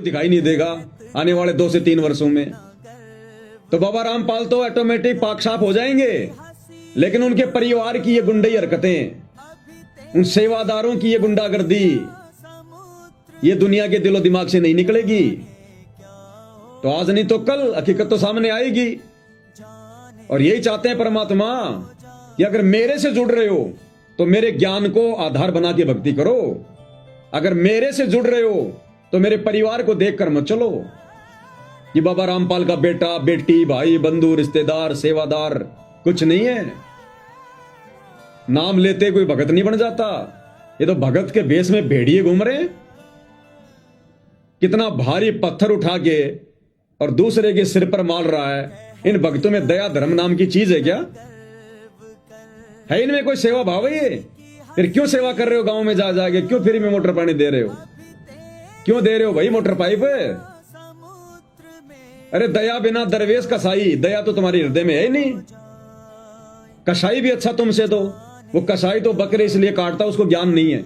दिखाई नहीं देगा आने वाले 2 से 3 वर्षों में। तो बाबा रामपाल तो ऑटोमेटिक पाक साफ हो जाएंगे, लेकिन उनके परिवार की ये गुंडई हरकतें, उन सेवादारों की ये गुंडागर्दी, ये दुनिया के दिलो दिमाग से नहीं निकलेगी। तो आज नहीं तो कल हकीकत तो सामने आएगी। और यही चाहते हैं परमात्मा कि अगर मेरे से जुड़ रहे हो तो मेरे ज्ञान को आधार बना के भक्ति करो। अगर मेरे से जुड़ रहे हो तो मेरे परिवार को देखकर मत चलो कि बाबा रामपाल का बेटा बेटी भाई बंधु रिश्तेदार सेवादार कुछ नहीं है। नाम लेते कोई भगत नहीं बन जाता। ये तो भगत के भेष में भेड़िए घूम रहे हैं। कितना भारी पत्थर उठा के और दूसरे के सिर पर मार रहा है। इन भक्तों में दया धर्म नाम की चीज है क्या? है इनमें कोई सेवा भाव है? ये फिर क्यों सेवा कर रहे हो गांव में जा जाके? क्यों फ्री में मोटर पानी दे रहे हो? क्यों दे रहे हो भाई मोटर पाइप? अरे दया बिना दरवेश कसाई, दया तो तुम्हारे हृदय में है ही नहीं। कसाई भी अच्छा तुमसे, तो वो कसाई तो बकरे इसलिए काटता, उसको ज्ञान नहीं है।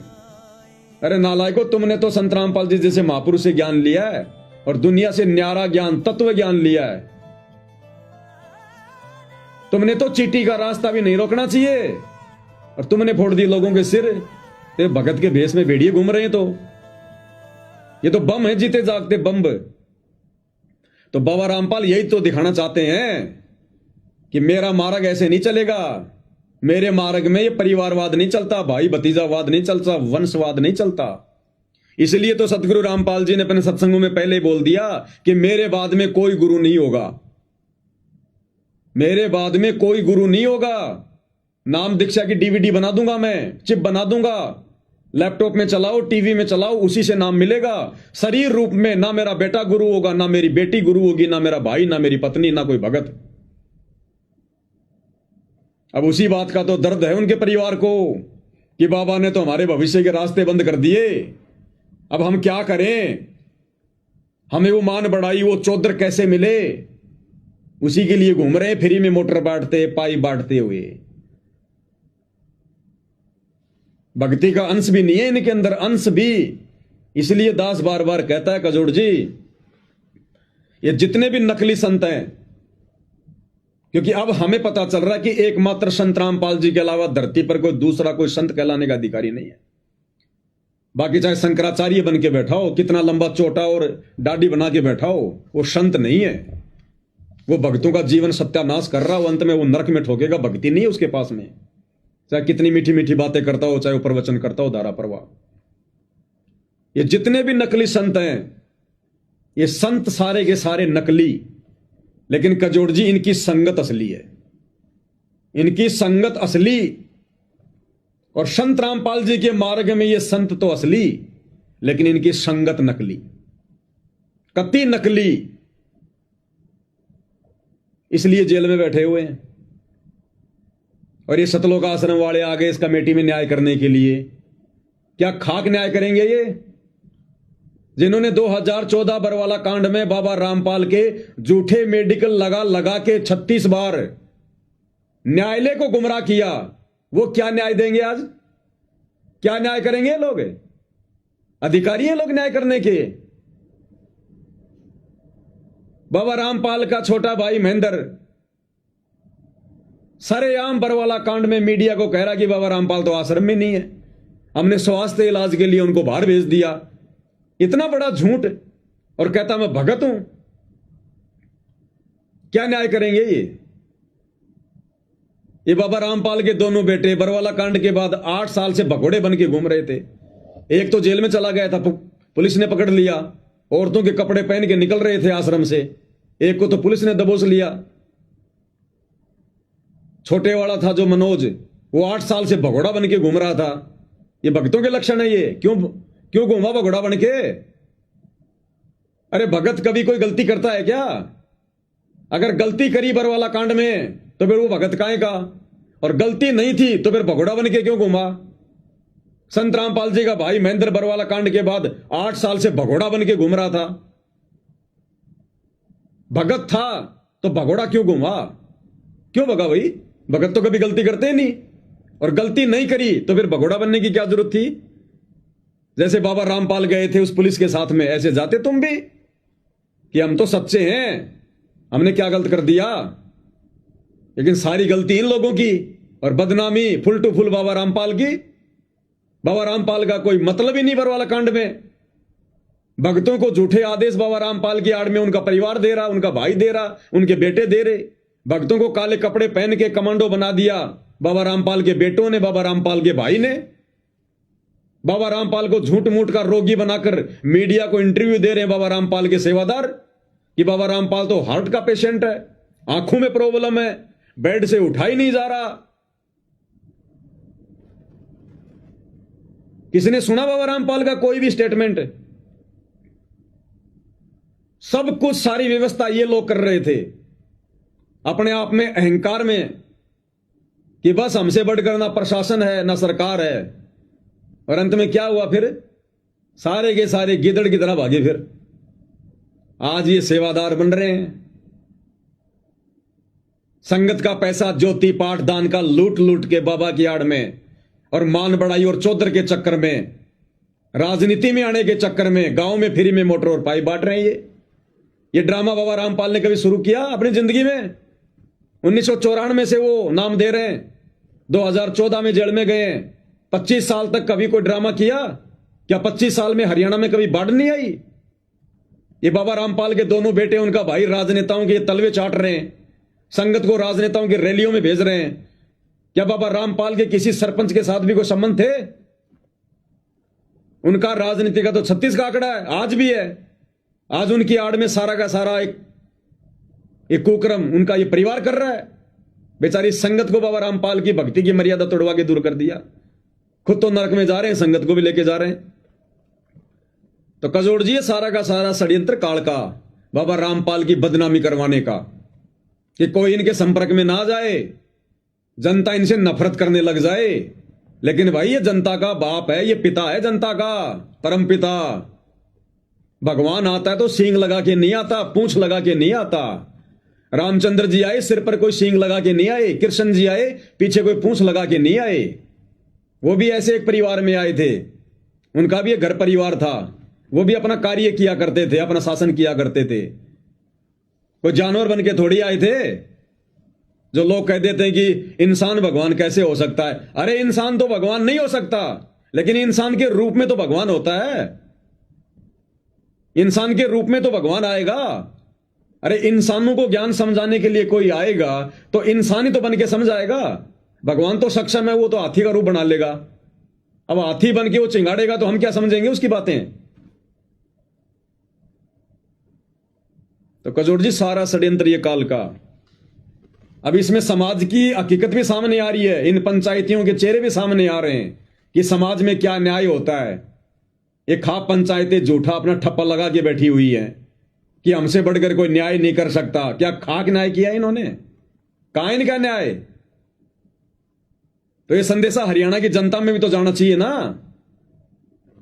अरे नालायको, तुमने तो संत रामपाल जी जैसे महापुरुष से ज्ञान लिया है और दुनिया से न्यारा ज्ञान तत्व ज्ञान लिया है। तुमने तो चींटी का रास्ता भी नहीं रोकना चाहिए और तुमने फोड़ दी लोगों के सिर। ते भगत के भेष में भेड़िए घूम रहे हैं। तो ये तो बम है, जीते जागते बम। तो बाबा रामपाल यही तो दिखाना चाहते हैं कि मेरा मार्ग ऐसे नहीं चलेगा। मेरे मार्ग में ये परिवारवाद नहीं चलता, भाई भतीजावाद नहीं चलता, वंशवाद नहीं चलता। इसलिए तो सतगुरु रामपाल जी ने अपने सत्संगों में पहले ही बोल दिया कि मेरे बाद में कोई गुरु नहीं होगा। मेरे बाद में कोई गुरु नहीं होगा। नाम दीक्षा की डीवीडी बना दूंगा, मैं चिप बना दूंगा, लैपटॉप में चलाओ, टीवी में चलाओ, उसी से नाम मिलेगा। शरीर रूप में ना मेरा बेटा गुरु होगा, ना मेरी बेटी गुरु होगी, ना मेरा भाई, ना मेरी पत्नी, ना कोई भगत। अब उसी बात का तो दर्द है उनके परिवार को कि बाबा ने तो हमारे भविष्य के रास्ते बंद कर दिए। अब हम क्या करें? हमें वो मान बढ़ाई, वो चौधर कैसे मिले, उसी के लिए घूम रहे हैं फ्री में मोटर बांटते, पाई बांटते हुए। भक्ति का अंश भी नहीं है इनके अंदर, अंश भी। इसलिए दास बार बार कहता है, कजोड़ जी, ये जितने भी नकली संत हैं, क्योंकि अब हमें पता चल रहा है कि एकमात्र संत रामपाल जी के अलावा धरती पर कोई दूसरा कोई संत कहलाने का अधिकारी नहीं है। बाकी चाहे शंकराचार्य बन के बैठा हो, कितना लंबा चोटा और दाढ़ी बना के बैठा हो, वो संत नहीं है। वो भक्तों का जीवन सत्यानाश कर रहा हो, अंत में वो नरक में ठोकेगा। भक्ति नहीं है उसके पास में, चाहे कितनी मीठी मीठी बातें करता हो, चाहे वो प्रवचन करता हो धारा प्रवाह। ये जितने भी नकली संत हैं, ये संत सारे के सारे नकली। लेकिन कजोड़ जी, इनकी संगत असली है, इनकी संगत असली। और संत रामपाल जी के मार्ग में ये संत तो असली, लेकिन इनकी संगत नकली, कति नकली। इसलिए जेल में बैठे हुए हैं। और ये सतलोक आश्रम वाले आ गए इस कमेटी में न्याय करने के लिए। क्या खाक न्याय करेंगे ये? जिन्होंने 2014 बरवाला कांड में बाबा रामपाल के झूठे मेडिकल लगा लगा के 36 बार न्यायालय को गुमराह किया, वो क्या न्याय देंगे आज? क्या न्याय करेंगे लोग? अधिकारी हैं लोग न्याय करने के। बाबा रामपाल का छोटा भाई महेंद्र सरेआम बरवाला कांड में मीडिया को कह रहा कि बाबा रामपाल तो आश्रम में नहीं है, हमने स्वास्थ्य इलाज के लिए उनको बाहर भेज दिया। इतना बड़ा झूठ, और कहता मैं भगत हूं। क्या न्याय करेंगे ये बाबा रामपाल के दोनों बेटे बरवाला कांड के बाद 8 साल से भगोड़े बन के घूम रहे थे। एक तो जेल में चला गया था, पुलिस ने पकड़ लिया, औरतों के कपड़े पहन के निकल रहे थे आश्रम से। एक को तो पुलिस ने दबोच लिया। छोटे वाला था जो मनोज, वो 8 साल से भगोड़ा बन के घूम रहा था। ये भक्तों के लक्षण है ये? क्यों घूमा भगोड़ा बन के? अरे भगत कभी कोई गलती करता है क्या? अगर गलती करी बरवाला कांड में तो फिर वो भगत काहे का? और गलती नहीं थी तो फिर भगोड़ा बन के क्यों घूमा? संत रामपाल जी का भाई महेंद्र बरवाला कांड के बाद 8 साल से भगोड़ा बन के घूम रहा था। भगत था तो भगोड़ा क्यों घूमा? क्यों भगा भाई? भगत तो कभी गलती करते ही नहीं, और गलती नहीं करी तो फिर भगोड़ा बनने की क्या जरूरत थी? जैसे बाबा रामपाल गए थे उस पुलिस के साथ में, ऐसे जाते तुम भी कि हम तो सच्चे हैं, हमने क्या गलत कर दिया। लेकिन सारी गलती इन लोगों की और बदनामी फुल टू फुल बाबा रामपाल की। बाबा रामपाल का कोई मतलब ही नहीं बरवाला कांड में। भक्तों को झूठे आदेश बाबा रामपाल की आड़ में उनका परिवार दे रहा, उनका भाई दे रहा, उनके बेटे दे रहे। भक्तों को काले कपड़े पहन के कमांडो बना दिया बाबा रामपाल के बेटों ने, बाबा रामपाल के भाई ने। बाबा रामपाल को झूठ मूठ का रोगी बनाकर मीडिया को इंटरव्यू दे रहे हैं बाबा रामपाल के सेवादार कि बाबा रामपाल तो हार्ट का पेशेंट है, आंखों में प्रॉब्लम है, बेड से उठा ही नहीं जा रहा। किसने सुना बाबा रामपाल का कोई भी स्टेटमेंट? सब कुछ सारी व्यवस्था ये लोग कर रहे थे अपने आप में, अहंकार में, कि बस हमसे बढ़कर ना प्रशासन है ना सरकार है। और अंत में क्या हुआ फिर? सारे के सारे गिदड़ की तरह भागे। फिर आज ये सेवादार बन रहे हैं। संगत का पैसा ज्योति पाठ दान का लूट लूट के बाबा की आड़ में और मान बढ़ाई और चौधर के चक्कर में, राजनीति में आने के चक्कर में गांव में फ्री में मोटर और पाइप बांट रहे हैं। ये ड्रामा बाबा रामपाल ने कभी शुरू किया अपनी जिंदगी में? 1994 से वो नाम दे रहे हैं, 2014 में जेल में गए हैं। 25 साल तक कभी कोई ड्रामा किया क्या? 25 साल में हरियाणा में कभी बाढ़ नहीं आई? ये बाबा रामपाल के दोनों बेटे, उनका भाई राजनेताओं के तलवे चाट रहे हैं, संगत को राजनेताओं की रैलियों में भेज रहे हैं। क्या बाबा रामपाल के किसी सरपंच के साथ भी कोई संबंध थे? उनका राजनीति का तो 36 का आंकड़ा है, आज भी है। आज उनकी आड़ में सारा का सारा एक कुक्रम उनका ये परिवार कर रहा है। बेचारी संगत को बाबा रामपाल की भक्ति की मर्यादा तोड़वा के दूर कर दिया। खुद तो नरक में जा रहे हैं, संगत को भी लेके जा रहे हैं। तो कजोड़ जी, ये सारा का सारा षड्यंत्र काल का, बाबा रामपाल की बदनामी करवाने का, कि कोई इनके संपर्क में ना जाए, जनता इनसे नफरत करने लग जाए। लेकिन भाई ये जनता का बाप है, ये पिता है जनता का, परम पिता। भगवान आता है तो सींग लगा के नहीं आता, पूंछ लगा के नहीं आता। रामचंद्र जी आए, सिर पर कोई सींग लगा के नहीं आए। कृष्ण जी आए, पीछे कोई पूंछ लगा के नहीं आए। वो भी ऐसे एक परिवार में आए थे, उनका भी एक घर परिवार था, वो भी अपना कार्य किया करते थे, अपना शासन किया करते थे। कोई जानवर बन के थोड़ी आए थे। जो लोग कह देते हैं कि इंसान भगवान कैसे हो सकता है, अरे इंसान तो भगवान नहीं हो सकता, लेकिन इंसान के रूप में तो भगवान होता है। इंसान के रूप में तो भगवान आएगा। अरे इंसानों को ज्ञान समझाने के लिए कोई आएगा तो इंसान ही तो बन के समझाएगा। भगवान तो सक्षम है, वो तो हाथी का रूप बना लेगा। अब हाथी बन के वो चिंगाड़ेगा तो हम क्या समझेंगे उसकी बातें? तो कजोड़ जी, सारा षड्यंत्र ये काल का। अब इसमें समाज की हकीकत भी सामने आ रही है, इन पंचायतियों के चेहरे भी सामने आ रहे हैं कि समाज में क्या न्याय होता है। ये खाप पंचायतें झूठा अपना ठप्पा लगा के बैठी हुई है कि हमसे बढ़कर कोई न्याय नहीं कर सकता। क्या खाक न्याय किया इन्होंने? कहां इनका न्याय? तो ये संदेशा हरियाणा की जनता में भी तो जाना चाहिए ना,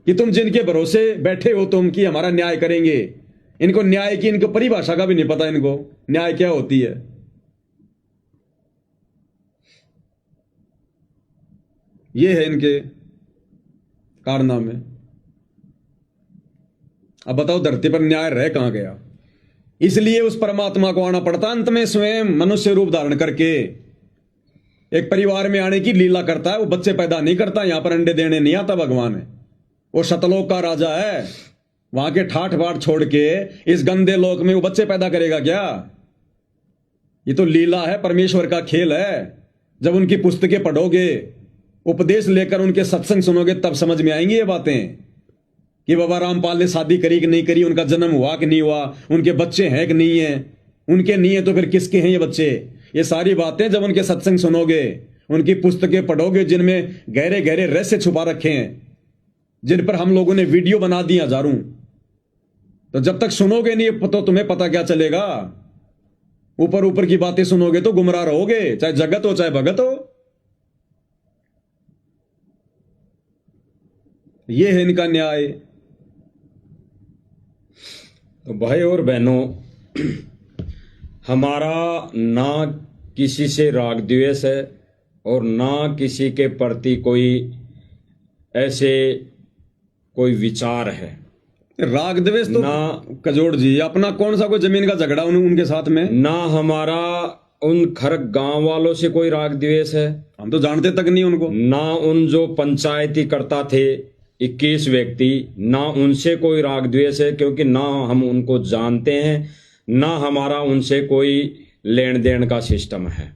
कि तुम जिनके भरोसे बैठे हो तुम कि हमारा न्याय करेंगे, इनको न्याय की इनको परिभाषा का भी नहीं पता। इनको न्याय क्या होती है? ये है इनके कारनामे। अब बताओ धरती पर न्याय रह कहां गया? इसलिए उस परमात्मा को आना पड़ता अंत में, स्वयं मनुष्य रूप धारण करके एक परिवार में आने की लीला करता है। वो बच्चे पैदा नहीं करता, यहां पर अंडे देने नहीं आता भगवान है। वो शतलोक का राजा है, वहां के ठाठ बाट छोड़ के इस गंदे लोक में वो बच्चे पैदा करेगा क्या? ये तो लीला है, परमेश्वर का खेल है। जब उनकी पुस्तकें पढ़ोगे, उपदेश लेकर उनके सत्संग सुनोगे, तब समझ में आएंगी ये बातें कि बाबा रामपाल ने शादी करी कि नहीं करी, उनका जन्म हुआ कि नहीं हुआ, उनके बच्चे हैं कि नहीं है। उनके नहीं है तो फिर किसके हैं ये बच्चे? ये सारी बातें जब उनके सत्संग सुनोगे, उनकी पुस्तकें पढ़ोगे, जिनमें गहरे गहरे रहस्य छुपा रखे हैं, जिन पर हम लोगों ने वीडियो बना दी हजारों, तो जब तक सुनोगे नहीं तो तुम्हें पता क्या चलेगा? ऊपर ऊपर की बातें सुनोगे तो गुमराह रहोगे, चाहे जगत हो चाहे भगत हो। ये है इनका न्याय। तो भाई और बहनों, हमारा ना किसी से राग द्वेष है और ना किसी के प्रति कोई ऐसे कोई विचार है, राग द्वेष तो ना कजोड़ जी अपना कौन सा कोई जमीन का झगड़ा उनके साथ में, ना हमारा उन खरक गांव वालों से कोई राग द्वेष है, हम तो जानते तक नहीं उनको। ना उन जो पंचायती करता थे 21 व्यक्ति, ना उनसे कोई राग द्वेष है, क्योंकि ना हम उनको जानते हैं, ना हमारा उनसे कोई लेन देन का सिस्टम है,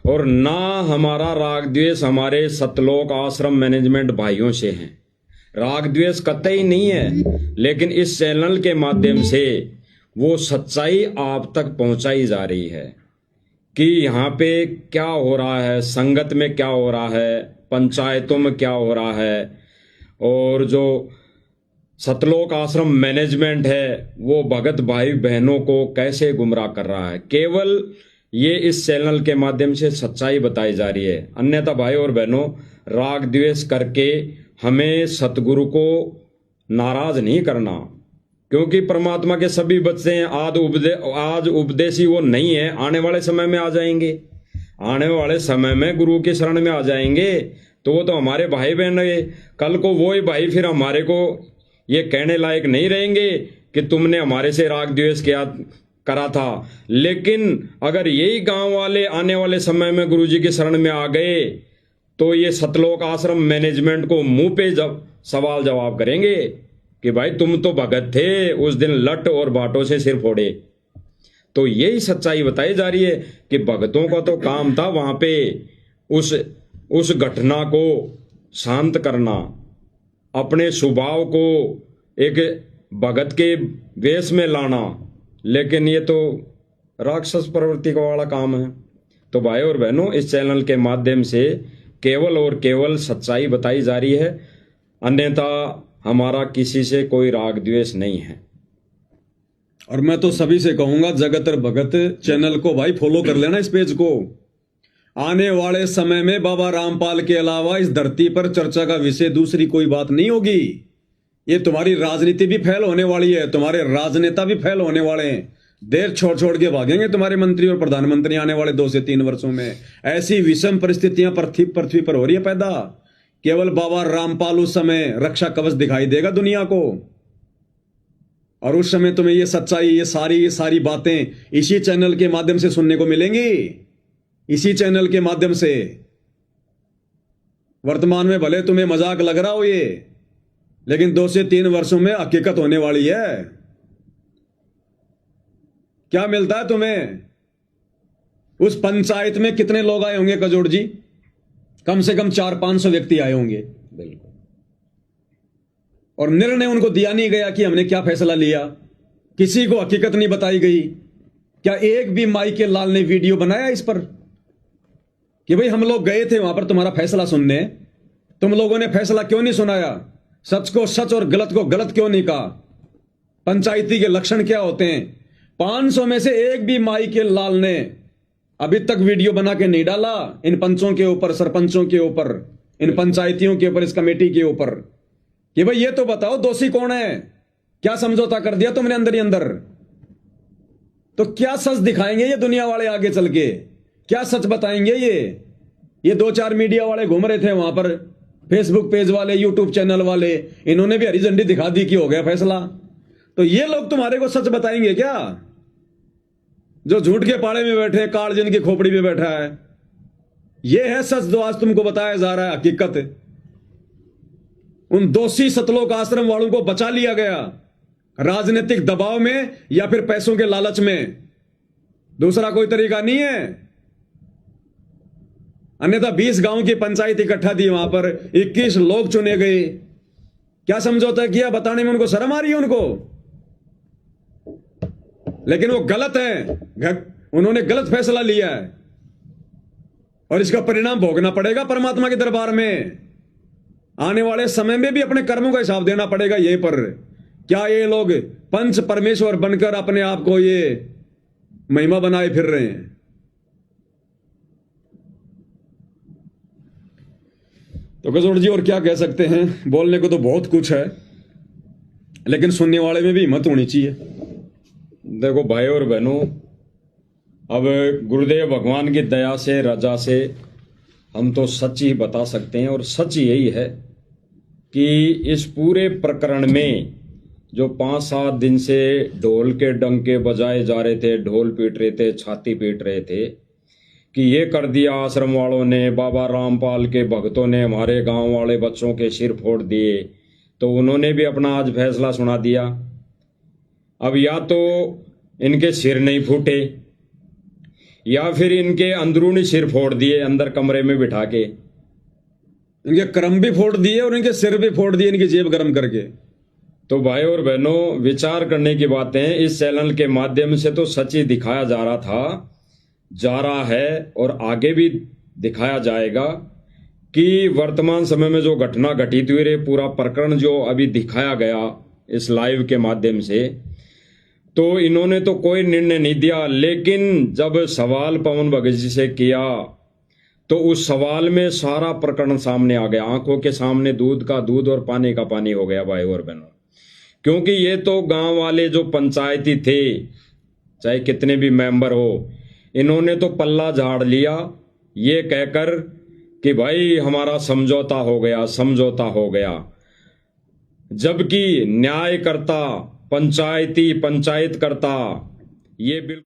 और ना हमारा राग द्वेष हमारे सतलोक आश्रम मैनेजमेंट भाइयों से है। राग द्वेष कतई नहीं है, लेकिन इस चैनल के माध्यम से वो सच्चाई आप तक पहुंचाई जा रही है कि यहाँ पे क्या हो रहा है, संगत में क्या हो रहा है, पंचायतों में क्या हो रहा है, और जो सतलोक आश्रम मैनेजमेंट है वो भगत भाई बहनों को कैसे गुमराह कर रहा है। केवल ये इस चैनल के माध्यम से सच्चाई बताई जा रही है। अन्यथा भाई और बहनों, राग द्वेष करके हमें सतगुरु को नाराज नहीं करना, क्योंकि परमात्मा के सभी बच्चे हैं। आज उपदेशी वो नहीं है, आने वाले समय में आ जाएंगे। आने वाले समय में गुरु के शरण में आ जाएंगे तो वो तो हमारे भाई बहन रहे। कल को वो ही भाई फिर हमारे को ये कहने लायक नहीं रहेंगे कि तुमने हमारे से राग द्वेष किया करा था। लेकिन अगर यही गांव वाले आने वाले समय में गुरु जी के शरण में आ गए तो ये सतलोक आश्रम मैनेजमेंट को मुंह पे सवाल जवाब करेंगे कि भाई तुम तो भगत थे, उस दिन लट और बाटों से सिर फोड़े। तो यही सच्चाई बताई जा रही है कि भगतों का तो काम था वहां पे उस घटना को शांत करना, अपने स्वभाव को एक भगत के वेश में लाना, लेकिन ये तो राक्षस प्रवृत्ति का वाला काम है। तो भाई और बहनों, इस चैनल के माध्यम से केवल और केवल सच्चाई बताई जा रही है, अन्यथा हमारा किसी से कोई राग द्वेष नहीं है। और मैं तो सभी से कहूंगा, जगत और भगत चैनल को भाई फॉलो कर लेना, इस पेज को। आने वाले समय में बाबा रामपाल के अलावा इस धरती पर चर्चा का विषय दूसरी कोई बात नहीं होगी। ये तुम्हारी राजनीति भी फैल होने वाली है, तुम्हारे राजनेता भी फैल होने वाले हैं। देर छोड़ छोड़ के भागेंगे तुम्हारे मंत्री और प्रधानमंत्री आने वाले 2 से 3 वर्षों में। ऐसी विषम परिस्थितियां पृथ्वी पर हो रही है पैदा। केवल बाबा रामपाल उस समय रक्षा कवच दिखाई देगा दुनिया को, और उस समय तुम्हें ये सच्चाई, ये सारी बातें इसी चैनल के माध्यम से सुनने को मिलेंगी। इसी चैनल के माध्यम से। वर्तमान में भले तुम्हें मजाक लग रहा हो ये, लेकिन 2 से 3 वर्षों में हकीकत होने वाली है। क्या मिलता है तुम्हें? उस पंचायत में कितने लोग आए होंगे कजोड़ जी? कम से कम 400-500 व्यक्ति आए होंगे। बिल्कुल। और निर्णय उनको दिया नहीं गया कि हमने क्या फैसला लिया। किसी को हकीकत नहीं बताई गई। क्या एक भी माई के लाल ने वीडियो बनाया इस पर कि भाई हम लोग गए थे वहां पर तुम्हारा फैसला सुनने, तुम लोगों ने फैसला क्यों नहीं सुनाया? सच को सच और गलत को गलत क्यों नहीं कहा? पंचायती के लक्षण क्या होते हैं? 500 में से एक भी माई के लाल ने अभी तक वीडियो बना के नहीं डाला इन पंचों के ऊपर, सरपंचों के ऊपर, इन पंचायतियों के ऊपर, इस कमेटी के ऊपर, कि भाई ये तो बताओ दोषी कौन है? क्या समझौता कर दिया तुमने अंदर ही अंदर? तो क्या सच दिखाएंगे ये दुनिया वाले आगे चल के? क्या सच बताएंगे ये 2-4 मीडिया वाले घूम रहे थे वहां पर, फेसबुक पेज वाले, यूट्यूब चैनल वाले, इन्होंने भी हरी झंडी दिखा दी कि हो गया फैसला। तो ये लोग तुम्हारे को सच बताएंगे क्या? जो झूठ के पाड़े में बैठे, काल जिनकी खोपड़ी में बैठा है, ये है सच जो आज तुमको बताया जा रहा है, हकीकत। उन दोषी सतलोक आश्रम वालों को बचा लिया गया राजनीतिक दबाव में या फिर पैसों के लालच में। दूसरा कोई तरीका नहीं है। अन्यथा 20 गांव की पंचायत इकट्ठा थी, वहां पर 21 लोग चुने गए। क्या समझौता किया बताने में उनको शर्म आ रही है उनको? लेकिन वो गलत है, उन्होंने गलत फैसला लिया है और इसका परिणाम भोगना पड़ेगा परमात्मा के दरबार में। आने वाले समय में भी अपने कर्मों का हिसाब देना पड़ेगा यहीं पर। क्या ये लोग पंच परमेश्वर बनकर अपने आप को ये महिमा बनाए फिर रहे हैं? तो कजोड़ जी और क्या कह सकते हैं? बोलने को तो बहुत कुछ है, लेकिन सुनने वाले में भी हिम्मत होनी चाहिए। देखो भाई और बहनों, अब गुरुदेव भगवान की दया से, रजा से हम तो सच ही बता सकते हैं, और सच यही है कि इस पूरे प्रकरण में जो 5-7 दिन से ढोल के डंके बजाए जा रहे थे, ढोल पीट रहे थे, छाती पीट रहे थे कि ये कर दिया आश्रम वालों ने, बाबा रामपाल के भक्तों ने हमारे गांव वाले बच्चों के सिर फोड़ दिए, तो उन्होंने भी अपना आज फैसला सुना दिया। अब या तो इनके सिर नहीं फूटे या फिर इनके अंदरूनी सिर फोड़ दिए अंदर कमरे में बिठा के, इनके करम भी फोड़ दिए और इनके सिर भी फोड़ दिए इनकी जेब गर्म करके। तो भाई और बहनों, विचार करने की बातें इस चैनल के माध्यम से तो सच ही दिखाया जा रहा था, जा रहा है और आगे भी दिखाया जाएगा कि वर्तमान समय में जो घटना घटित हुई रही, पूरा प्रकरण जो अभी दिखाया गया इस लाइव के माध्यम से, तो इन्होंने तो कोई निर्णय नहीं दिया। लेकिन जब सवाल पवन भगत जी से किया तो उस सवाल में सारा प्रकरण सामने आ गया, आंखों के सामने दूध का दूध और पानी का पानी हो गया भाई और बहनों। क्योंकि ये तो गांव वाले जो पंचायती थे, चाहे कितने भी मेंबर हो, इन्होंने तो पल्ला झाड़ लिया ये कहकर कि भाई हमारा समझौता हो गया, समझौता हो गया। जबकि न्यायकर्ता, पंचायत करता ये बिल्कुल